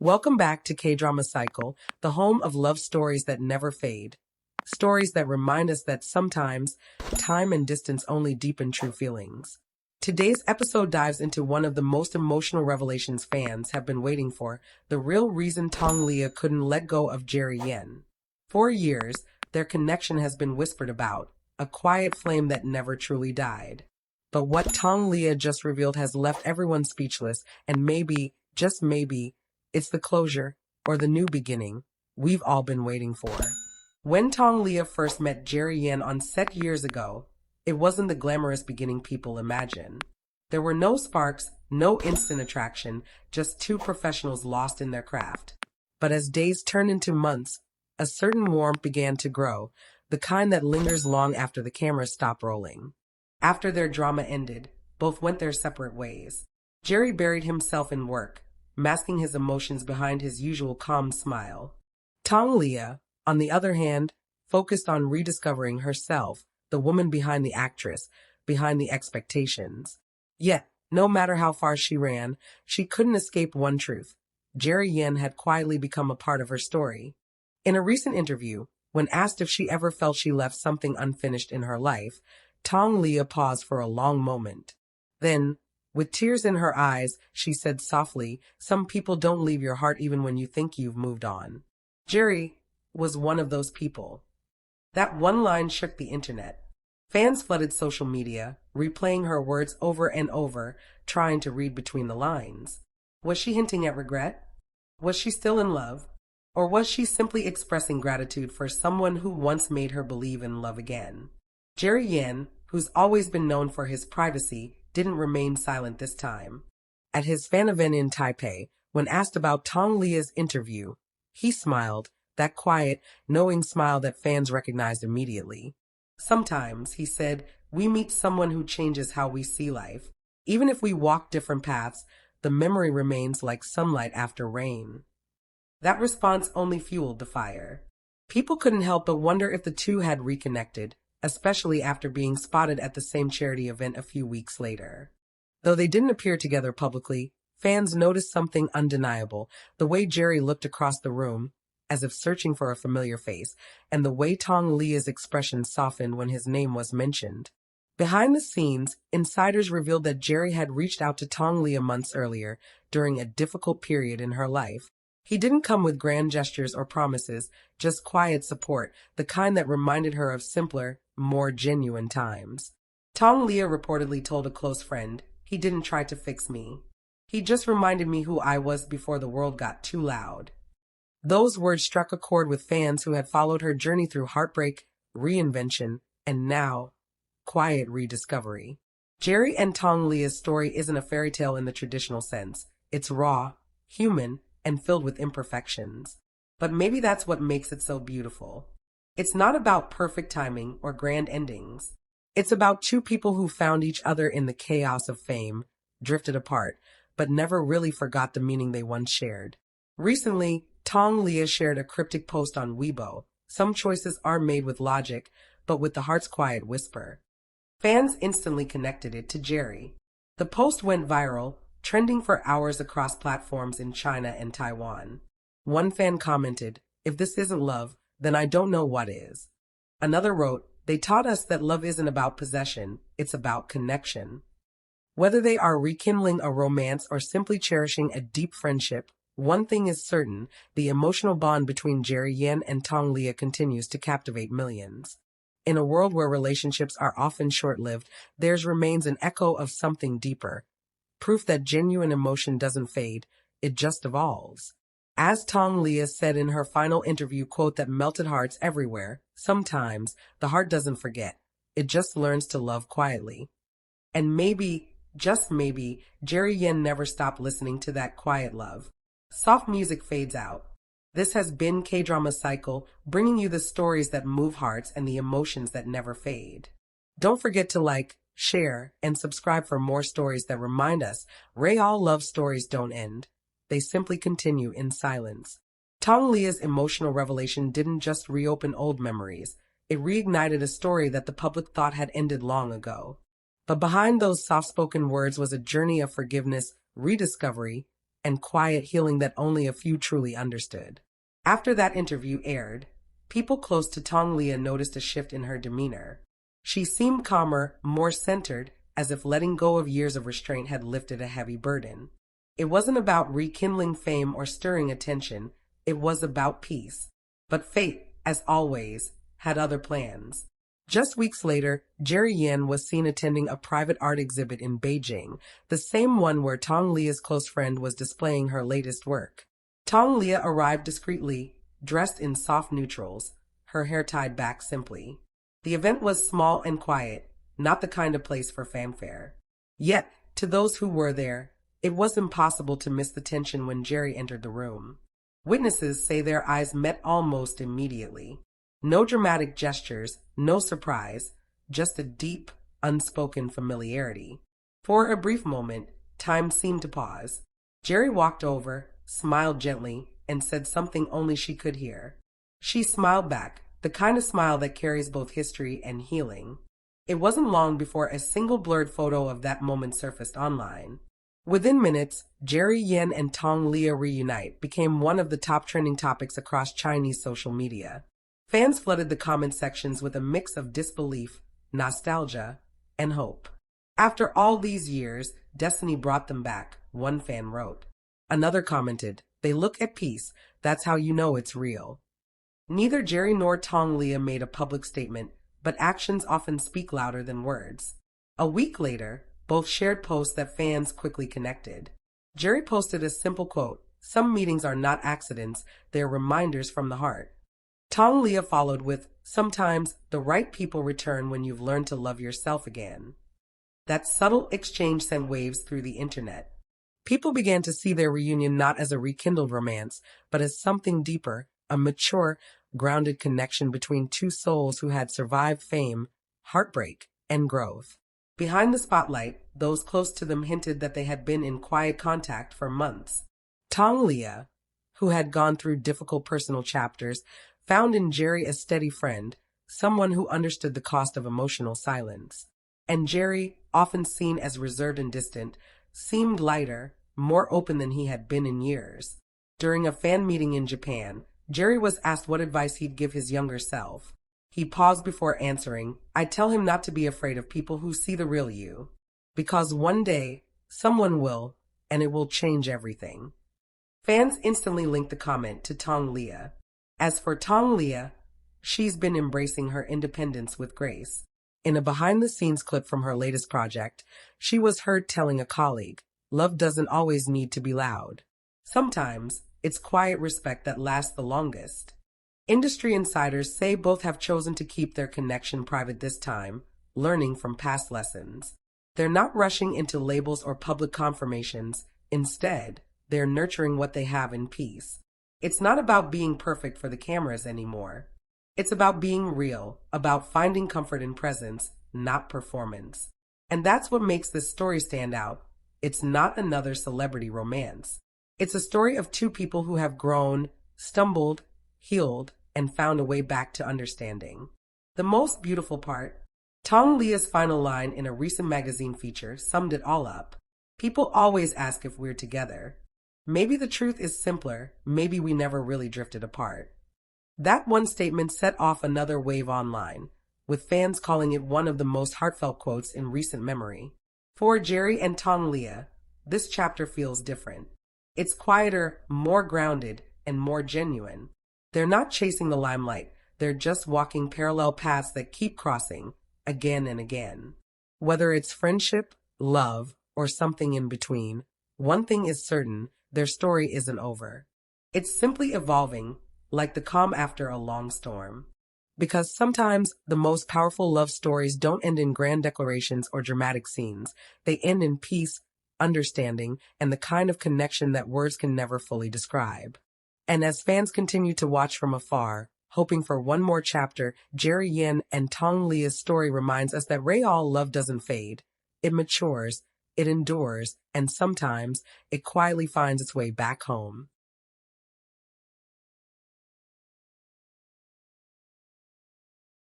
Welcome back to K-Drama Cycle, the home of love stories that never fade. Stories that remind us that sometimes time and distance only deepen true feelings. Today's episode dives into one of the most emotional revelations fans have been waiting for, the real reason Tong Liya couldn't let go of Jerry Yen. For years, their connection has been whispered about, a quiet flame that never truly died. But what Tong Liya just revealed has left everyone speechless, and maybe, just maybe, it's the closure, or the new beginning, we've all been waiting for. When Tong Liya first met Jerry Yen on set years ago, it wasn't the glamorous beginning people imagine. There were no sparks, no instant attraction, just two professionals lost in their craft. But as days turned into months, a certain warmth began to grow, the kind that lingers long after the cameras stop rolling. After their drama ended, both went their separate ways. Jerry buried himself in work, masking his emotions behind his usual calm smile. Tong Liya, on the other hand, focused on rediscovering herself, the woman behind the actress, behind the expectations. Yet, no matter how far she ran, she couldn't escape one truth. Jerry Yen had quietly become a part of her story. In a recent interview, when asked if she ever felt she left something unfinished in her life, Tong Liya paused for a long moment. Then, with tears in her eyes, she said softly, "Some people don't leave your heart even when you think you've moved on." Jerry was one of those people. That one line shook the internet. Fans flooded social media, replaying her words over and over, trying to read between the lines. Was she hinting at regret? Was she still in love? Or was she simply expressing gratitude for someone who once made her believe in love again? Jerry Yen, who's always been known for his privacy, didn't remain silent this time. At his fan event in Taipei, when asked about Tong Liya's interview, he smiled, that quiet, knowing smile that fans recognized immediately. "Sometimes," he said, "we meet someone who changes how we see life. Even if we walk different paths, the memory remains like sunlight after rain." That response only fueled the fire. People couldn't help but wonder if the two had reconnected, especially after being spotted at the same charity event a few weeks later. Though they didn't appear together publicly, fans noticed something undeniable, the way Jerry looked across the room, as if searching for a familiar face, and the way Tong Liya's expression softened when his name was mentioned. Behind the scenes, insiders revealed that Jerry had reached out to Tong Liya months earlier, during a difficult period in her life. He didn't come with grand gestures or promises, just quiet support, the kind that reminded her of simpler, more genuine times. Tong Liya reportedly told a close friend, "He didn't try to fix me. He just reminded me who I was before the world got too loud." Those words struck a chord with fans who had followed her journey through heartbreak, reinvention, and now, quiet rediscovery. Jerry and Tong Liya's story isn't a fairy tale in the traditional sense. It's raw, human, and filled with imperfections. But maybe that's what makes it so beautiful. It's not about perfect timing or grand endings. It's about two people who found each other in the chaos of fame, drifted apart, but never really forgot the meaning they once shared. Recently, Tong Liya shared a cryptic post on Weibo. "Some choices are made with logic, but with the heart's quiet whisper." Fans instantly connected it to Jerry. The post went viral, trending for hours across platforms in China and Taiwan. One fan commented, "If this isn't love, then I don't know what is." Another wrote, "They taught us that love isn't about possession, it's about connection." Whether they are rekindling a romance or simply cherishing a deep friendship, one thing is certain, the emotional bond between Jerry Yen and Tong Liya continues to captivate millions. In a world where relationships are often short-lived, theirs remains an echo of something deeper. Proof that genuine emotion doesn't fade, it just evolves. As Tong Liya said in her final interview quote that melted hearts everywhere, "Sometimes, the heart doesn't forget. It just learns to love quietly." And maybe, just maybe, Jerry Yen never stopped listening to that quiet love. Soft music fades out. This has been K-Drama Cycle, bringing you the stories that move hearts and the emotions that never fade. Don't forget to like, share, and subscribe for more stories that remind us real love stories don't end. They simply continue in silence. Tong Liya's emotional revelation didn't just reopen old memories. It reignited a story that the public thought had ended long ago. But behind those soft-spoken words was a journey of forgiveness, rediscovery, and quiet healing that only a few truly understood. After that interview aired, people close to Tong Liya noticed a shift in her demeanor. She seemed calmer, more centered, as if letting go of years of restraint had lifted a heavy burden. It wasn't about rekindling fame or stirring attention, it was about peace. But fate, as always, had other plans. Just weeks later, Jerry Yan was seen attending a private art exhibit in Beijing, the same one where Tong Liya's close friend was displaying her latest work. Tong Liya arrived discreetly, dressed in soft neutrals, her hair tied back simply. The event was small and quiet, not the kind of place for fanfare. Yet, to those who were there, it was impossible to miss the tension when Jerry entered the room. Witnesses say their eyes met almost immediately. No dramatic gestures, no surprise, just a deep, unspoken familiarity. For a brief moment, time seemed to pause. Jerry walked over, smiled gently, and said something only she could hear. She smiled back, the kind of smile that carries both history and healing. It wasn't long before a single blurred photo of that moment surfaced online. Within minutes, Jerry Yan and Tong Liya reunite became one of the top trending topics across Chinese social media. Fans flooded the comment sections with a mix of disbelief, nostalgia, and hope. After all these years, destiny brought them back, one fan wrote. Another commented, "They look at peace, that's how you know it's real." Neither Jerry nor Tong Liya made a public statement, but actions often speak louder than words. A week later, both shared posts that fans quickly connected. Jerry posted a simple quote, "Some meetings are not accidents, they're reminders from the heart." Tong Liya followed with, "Sometimes the right people return when you've learned to love yourself again." That subtle exchange sent waves through the internet. People began to see their reunion not as a rekindled romance, but as something deeper, a mature, grounded connection between two souls who had survived fame, heartbreak, and growth. Behind the spotlight, those close to them hinted that they had been in quiet contact for months. Tong Liya, who had gone through difficult personal chapters, found in Jerry a steady friend, someone who understood the cost of emotional silence. And Jerry, often seen as reserved and distant, seemed lighter, more open than he had been in years. During a fan meeting in Japan, Jerry was asked what advice he'd give his younger self. He paused before answering, "I'd tell him not to be afraid of people who see the real you. Because one day, someone will, and it will change everything." Fans instantly linked the comment to Tong Liya. As for Tong Liya, she's been embracing her independence with grace. In a behind-the-scenes clip from her latest project, she was heard telling a colleague, "Love doesn't always need to be loud. Sometimes, it's quiet respect that lasts the longest." Industry insiders say both have chosen to keep their connection private this time, learning from past lessons. They're not rushing into labels or public confirmations. Instead, they're nurturing what they have in peace. It's not about being perfect for the cameras anymore. It's about being real, about finding comfort in presence, not performance. And that's what makes this story stand out. It's not another celebrity romance. It's a story of two people who have grown, stumbled, healed, and found a way back to understanding. The most beautiful part, Tong Liya's final line in a recent magazine feature summed it all up. "People always ask if we're together. Maybe the truth is simpler, maybe we never really drifted apart." That one statement set off another wave online, with fans calling it one of the most heartfelt quotes in recent memory. For Jerry and Tong Liya, this chapter feels different. It's quieter, more grounded, and more genuine. They're not chasing the limelight, they're just walking parallel paths that keep crossing, again and again. Whether it's friendship, love, or something in between, one thing is certain, their story isn't over. It's simply evolving, like the calm after a long storm. Because sometimes the most powerful love stories don't end in grand declarations or dramatic scenes. They end in peace, understanding, and the kind of connection that words can never fully describe. And as fans continue to watch from afar, hoping for one more chapter, Jerry Yan and Tong Liya's story reminds us that real love doesn't fade. It matures, it endures, and sometimes it quietly finds its way back home.